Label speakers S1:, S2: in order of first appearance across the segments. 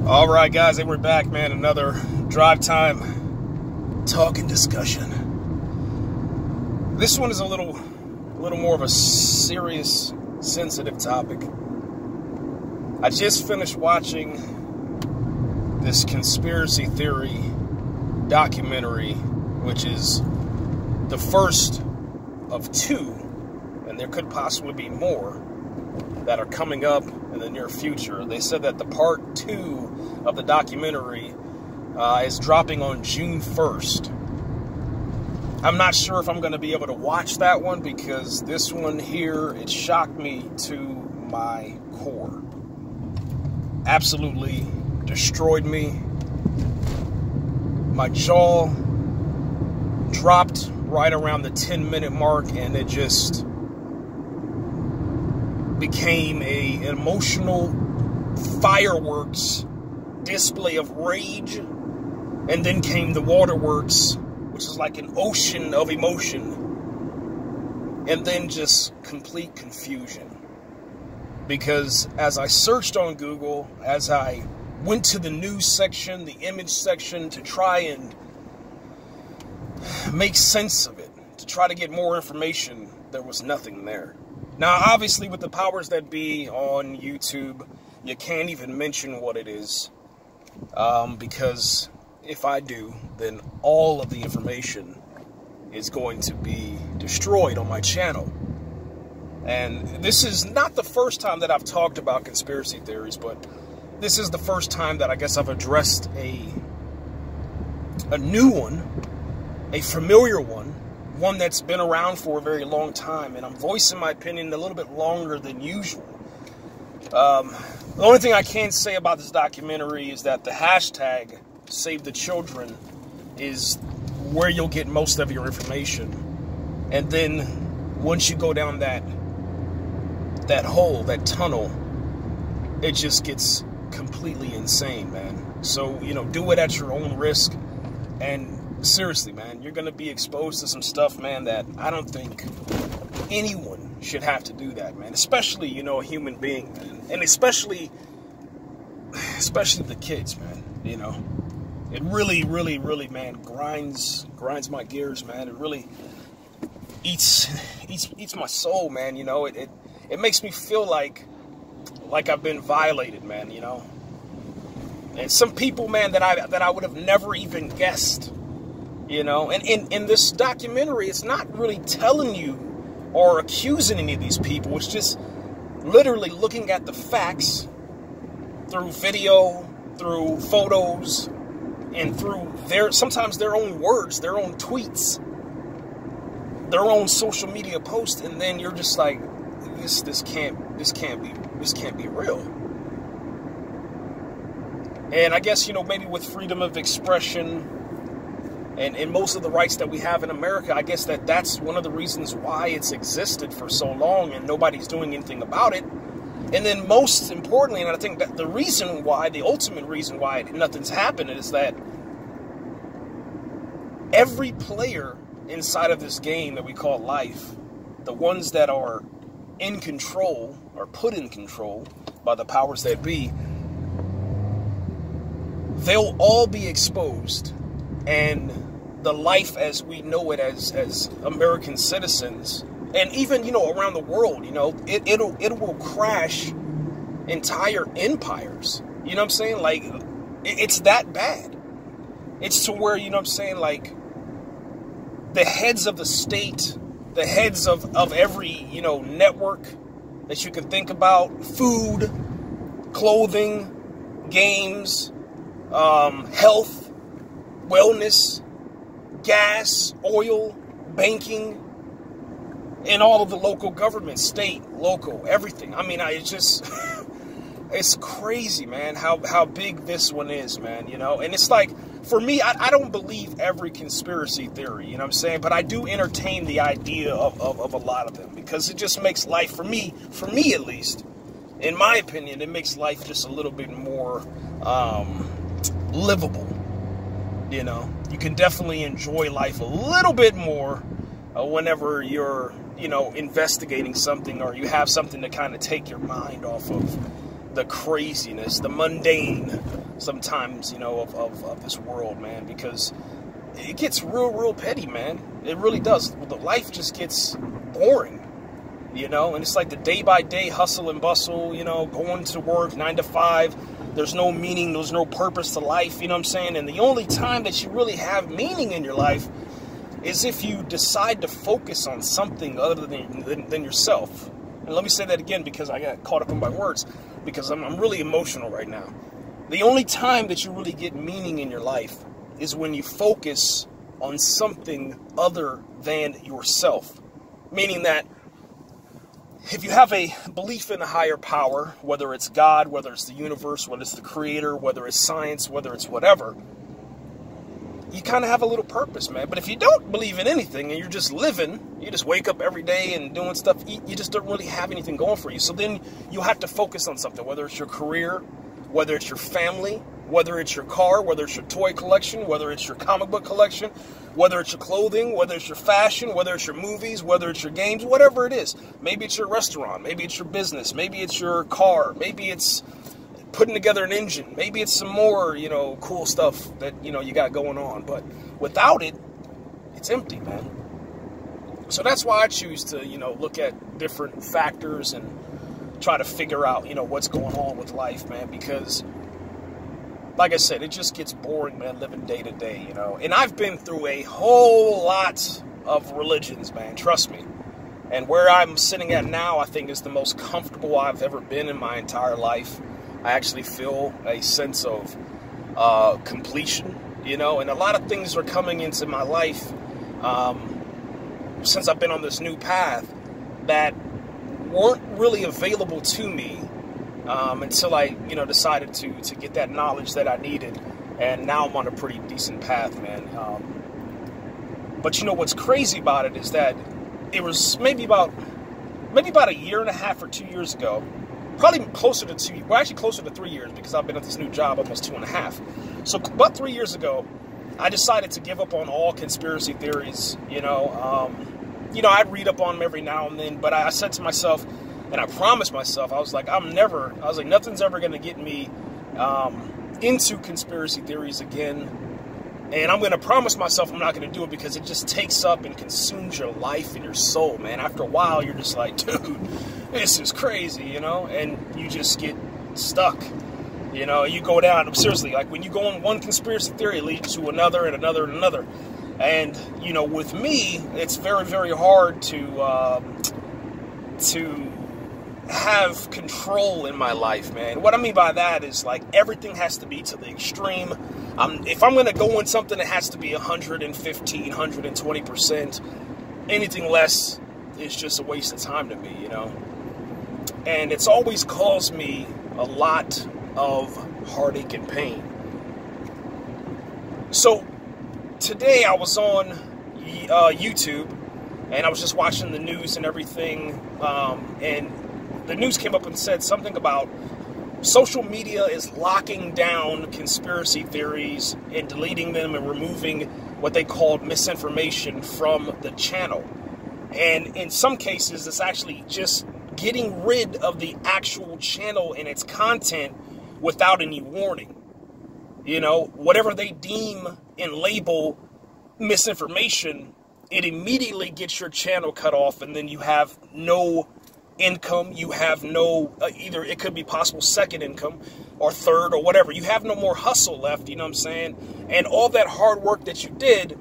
S1: All right, guys, and we're back, man. Another drive time talking discussion. This one is a little more of a serious, sensitive topic. I just finished watching this conspiracy theory documentary, which is the first of two, and there could possibly be more that are coming up in the near future. They said that the part 2 of the documentary is dropping on June 1st. I'm not sure if I'm going to be able to watch that one because this one here, it shocked me to my core. Absolutely destroyed me. My jaw dropped right around the 10-minute mark, and it just became an emotional fireworks display of rage, and then came the waterworks, which is like an ocean of emotion, and then just complete confusion. Because as I searched on Google, as I went to the news section, the image section, to try and make sense of it, to try to get more information, there was nothing there. Now, obviously, with the powers that be on YouTube, you can't even mention what it is, because if I do, then all of the information is going to be destroyed on my channel. And this is not the first time that I've talked about conspiracy theories, but this is the first time that I guess I've addressed a new one, a familiar one that's been around for a very long time, and I'm voicing my opinion a little bit longer than usual. The only thing I can say about this documentary is that the hashtag Save the Children is where you'll get most of your information. And then once you go down that hole, that tunnel, it just gets completely insane, man. So, do it at your own risk. And seriously, man, you're going to be exposed to some stuff, man, that I don't think anyone should have to do that, man. Especially, a human being, man. And especially the kids, man, It really, really, really, man, grinds my gears, man. It really eats my soul, man, It makes me feel like I've been violated, man, And some people, man, that I would have never even guessed, And in this documentary, it's not really telling you or accusing any of these people. It's just literally looking at the facts through video, through photos, and through sometimes their own words, their own tweets, their own social media posts, and then you're just like, this can't be real. And I guess, maybe with freedom of expression and most of the rights that we have in America, I guess that's one of the reasons why it's existed for so long and nobody's doing anything about it. And then most importantly, and I think that the ultimate reason why nothing's happened is that every player inside of this game that we call life, the ones that are in control or put in control by the powers that be, they'll all be exposed, and the life as we know it as American citizens, and even, around the world, it will crash entire empires. You know what I'm saying? Like, it's that bad. It's to where, like, the heads of the state, the heads of every, network that you can think about, food, clothing, games, health, wellness, gas, oil, banking, and all of the local government, state, local, everything. I mean, it's just, it's crazy, man, how big this one is, man, And it's like, for me, I don't believe every conspiracy theory, you know what I'm saying? But I do entertain the idea of a lot of them, because it just makes life, for me at least, in my opinion, it makes life just a little bit more livable, You can definitely enjoy life a little bit more whenever you're, investigating something, or you have something to kind of take your mind off of the craziness, the mundane sometimes, you know, of this world, man, because it gets real petty, man. It really does. The life just gets boring, you know, and it's like the day-by-day hustle and bustle, you know, going to work 9 to 5. There's no meaning, there's no purpose to life, you know what I'm saying? And the only time that you really have meaning in your life is if you decide to focus on something other than yourself. And let me say that again, because I got caught up in my words, because I'm really emotional right now. The only time that you really get meaning in your life is when you focus on something other than yourself. Meaning that if you have a belief in a higher power, whether it's God, whether it's the universe, whether it's the creator, whether it's science, whether it's whatever, you kind of have a little purpose, man. But if you don't believe in anything and you're just living, you just wake up every day and doing stuff, you just don't really have anything going for you. So then you have to focus on something, whether it's your career, whether it's your family, whether it's your car, whether it's your toy collection, whether it's your comic book collection, whether it's your clothing, whether it's your fashion, whether it's your movies, whether it's your games, whatever it is. Maybe it's your restaurant, maybe it's your business, maybe it's your car, maybe it's putting together an engine, maybe it's some more, you know, cool stuff that, you know, you got going on. But without it, it's empty, man. So that's why I choose to, you know, look at different factors and try to figure out, you know, what's going on with life, man, because like I said, it just gets boring, man, living day to day, you know. And I've been through a whole lot of religions, man, trust me. And where I'm sitting at now, I think is the most comfortable I've ever been in my entire life. I actually feel a sense of completion, you know, and a lot of things are coming into my life since I've been on this new path that weren't really available to me until I, you know, decided to get that knowledge that I needed. And now I'm on a pretty decent path, man. But you know what's crazy about it is that it was maybe about a year and a half or 2 years ago, probably closer to 2, well, actually closer to 3 years, because I've been at this new job almost 2.5. So about 3 years ago, I decided to give up on all conspiracy theories, you know. I'd read up on them every now and then, but I said to myself, and I promised myself, I was like, nothing's ever going to get me into conspiracy theories again. And I'm going to promise myself I'm not going to do it because it just takes up and consumes your life and your soul, man. After a while, you're just like, dude, this is crazy, you know? And you just get stuck, you know? You go down, seriously, like when you go on one conspiracy theory, it leads to another and another and another. And, you know, with me, it's very, very hard to have control in my life, man. What I mean by that is, like, everything has to be to the extreme. If I'm going to go on something, it has to be 115, 120%. Anything less is just a waste of time to me, you know. And it's always caused me a lot of heartache and pain. So today I was on YouTube, and I was just watching the news and everything, and the news came up and said something about social media is locking down conspiracy theories and deleting them and removing what they called misinformation from the channel. And in some cases, it's actually just getting rid of the actual channel and its content without any warning. You know, whatever they deem and label misinformation, it immediately gets your channel cut off, and then you have no income, you have no, either it could be possible second income or third or whatever. You have no more hustle left, you know what I'm saying? And all that hard work that you did,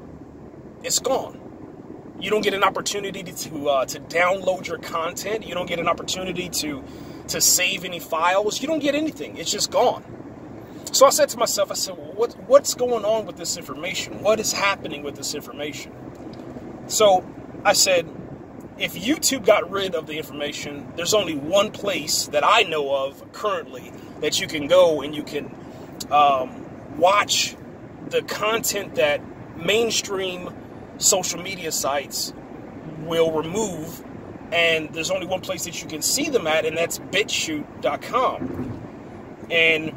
S1: it's gone. You don't get an opportunity to download your content. You don't get an opportunity to save any files. You don't get anything. It's just gone. So I said to myself, I said, well, what's going on with this information? What is happening with this information? So I said, if YouTube got rid of the information, there's only one place that I know of currently that you can go and you can watch the content that mainstream social media sites will remove, and there's only one place that you can see them at, and that's BitChute.com. And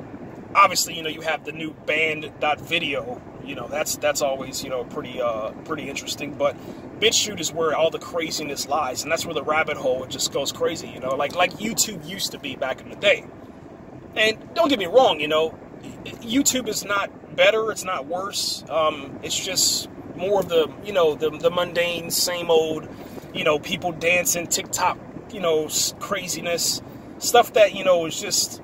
S1: obviously, you know, you have the new banned.video. You know, that's always, you know, pretty interesting. But BitChute is where all the craziness lies, and that's where the rabbit hole just goes crazy, you know, like YouTube used to be back in the day. And don't get me wrong, you know, YouTube is not better, it's not worse. It's just more of the, you know, the mundane, same old, you know, people dancing, TikTok, you know, craziness, stuff that, you know, is just,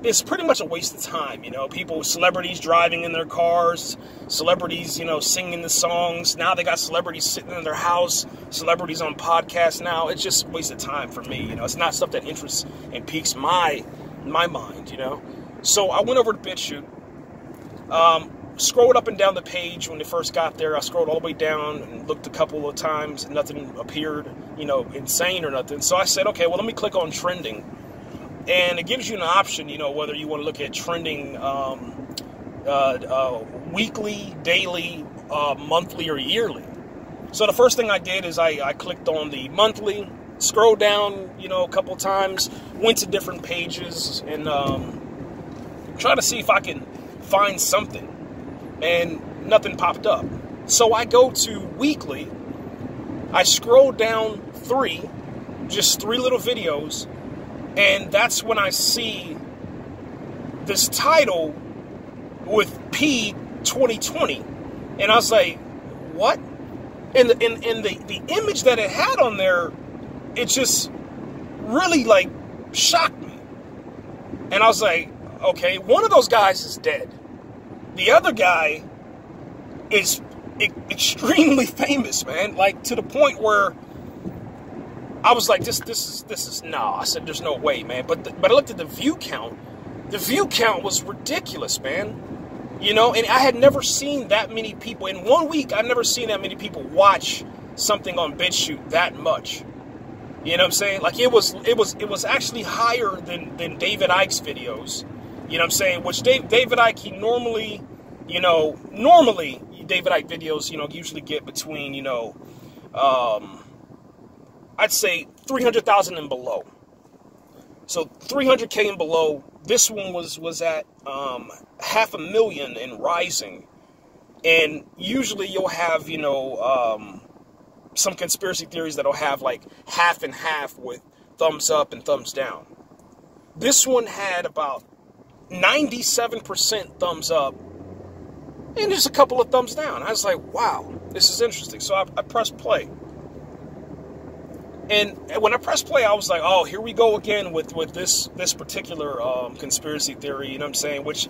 S1: it's pretty much a waste of time, you know. People, celebrities driving in their cars, celebrities, you know, singing the songs. Now they got celebrities sitting in their house, celebrities on podcasts now. It's just a waste of time for me, you know. It's not stuff that interests and piques my mind, you know. So I went over to BitChute, scrolled up and down the page when it first got there. I scrolled all the way down and looked a couple of times, and nothing appeared, you know, insane or nothing. So I said, okay, well, let me click on trending. And it gives you an option, you know, whether you want to look at trending weekly, daily, monthly, or yearly. So the first thing I did is I clicked on the monthly, scrolled down, you know, a couple times, went to different pages, and try to see if I can find something. And nothing popped up. So I go to weekly, I scroll down just three little videos, and that's when I see this title with P 2020. And I was like, what? And the image that it had on there, it just really, like, shocked me. And I was like, okay, one of those guys is dead. The other guy is extremely famous, man. Like, to the point where I was like, this is no. I said, there's no way, man. But I looked at the view count. The view count was ridiculous, man. You know, and I had never seen that many people in 1 week. I've never seen that many people watch something on BitChute that much. You know what I'm saying? Like, it was actually higher than David Icke's videos. You know what I'm saying? Which David Icke, he normally David Icke videos, you know, usually get between, you know, I'd say 300,000 and below. So 300K and below. This one was at 500,000 and rising. And usually you'll have, you know, some conspiracy theories that'll have like half and half with thumbs up and thumbs down. This one had about 97% thumbs up and just a couple of thumbs down. I was like, wow, this is interesting. So I pressed play. And when I pressed play, I was like, oh, here we go again with this particular conspiracy theory, you know what I'm saying? Which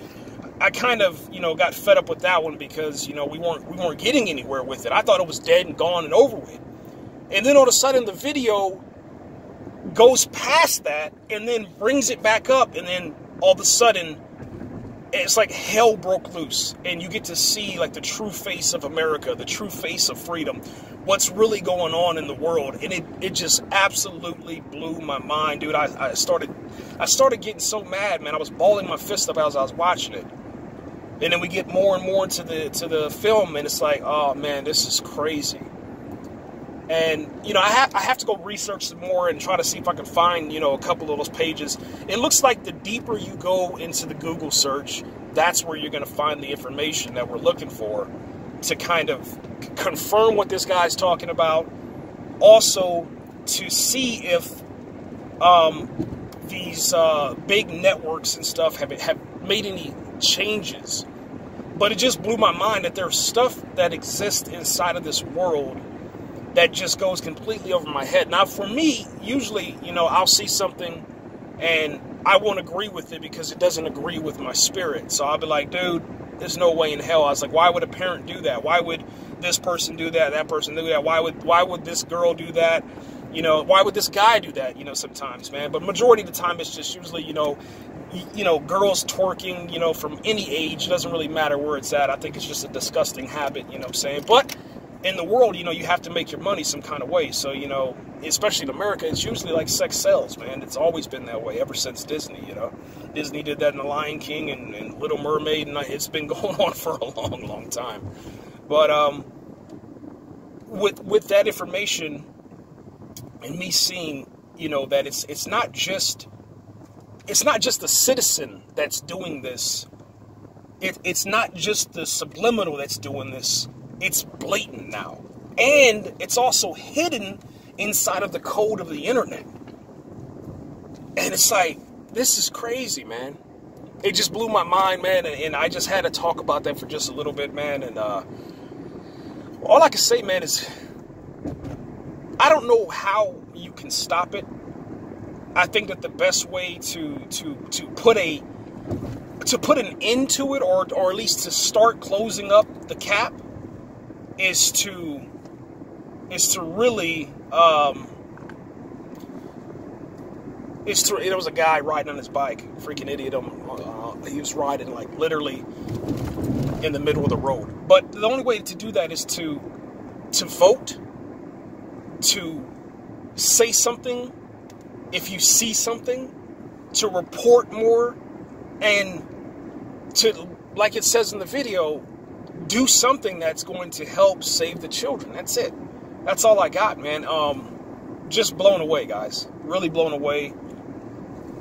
S1: I kind of, you know, got fed up with that one because, you know, we weren't getting anywhere with it. I thought it was dead and gone and over with. And then all of a sudden the video goes past that and then brings it back up, and then all of a sudden it's like hell broke loose, and you get to see like the true face of America, the true face of freedom, what's really going on in the world. And it just absolutely blew my mind, dude. I started getting so mad, man. I was balling my fist up as I was watching it. And then we get more and more to the film, and it's like, oh man, this is crazy. And, you know, I have to go research some more and try to see if I can find, you know, a couple of those pages. It looks like the deeper you go into the Google search, that's where you're going to find the information that we're looking for to kind of confirm what this guy's talking about. Also, to see if these big networks and stuff have made any changes. But it just blew my mind that there's stuff that exists inside of this world that just goes completely over my head. Now, for me, usually, you know, I'll see something and I won't agree with it because it doesn't agree with my spirit. So I'll be like, dude, there's no way in hell. I was like, why would a parent do that? Why would this person do that? That person do that? Why would this girl do that? You know, why would this guy do that? You know, sometimes, man. But majority of the time, it's just usually, you know, girls twerking, you know, from any age. It doesn't really matter where it's at. I think it's just a disgusting habit, you know what I'm saying? But in the world, you know, you have to make your money some kind of way. So, you know, especially in America, it's usually like sex sells, man. It's always been that way ever since Disney, you know. Disney did that in The Lion King and Little Mermaid, and it's been going on for a long, long time. But with that information and me seeing, you know, that it's not just the citizen that's doing this. It's not just the subliminal that's doing this. It's blatant now. And it's also hidden inside of the code of the internet. And it's like, this is crazy, man. it just blew my mind, man, and I just had to talk about that for just a little bit, man. And all I can say, man, is I don't know how you can stop it. I think that the best way to put an end to it, or at least to start closing up the cap, is to really there was a guy riding on his bike, freaking idiot. He was riding like literally in the middle of the road. But the only way to do that is to vote, to say something if you see something, to report more, and to, like it says in the video, do something that's going to help save the children. That's it. That's all I got, man. Just blown away, guys. Really blown away.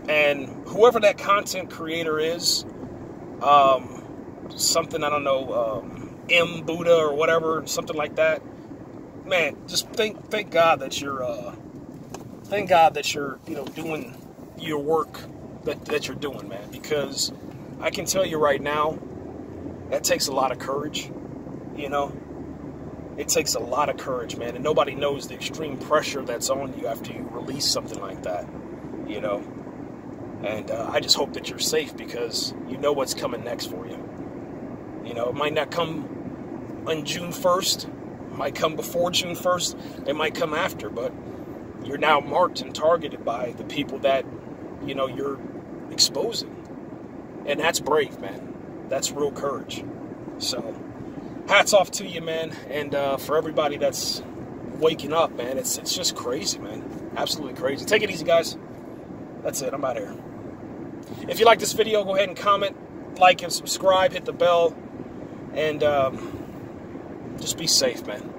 S1: And whoever that content creator is, something, I don't know, M Buddha or whatever, something like that. Man, just thank God that you're doing your work that you're doing, man. Because I can tell you right now, that takes a lot of courage, you know. It takes a lot of courage, man, and nobody knows the extreme pressure that's on you after you release something like that, you know. And I just hope that you're safe, because you know what's coming next for you. You know, it might not come on June 1st. It might come before June 1st. It might come after. But you're now marked and targeted by the people that, you know, you're exposing. And that's brave, man. That's real courage. So, hats off to you, man. And for everybody that's waking up, man, it's just crazy, man. Absolutely crazy. Take it easy, guys. That's it. I'm out of here. If you like this video, go ahead and comment, like, and subscribe. Hit the bell. And just be safe, man.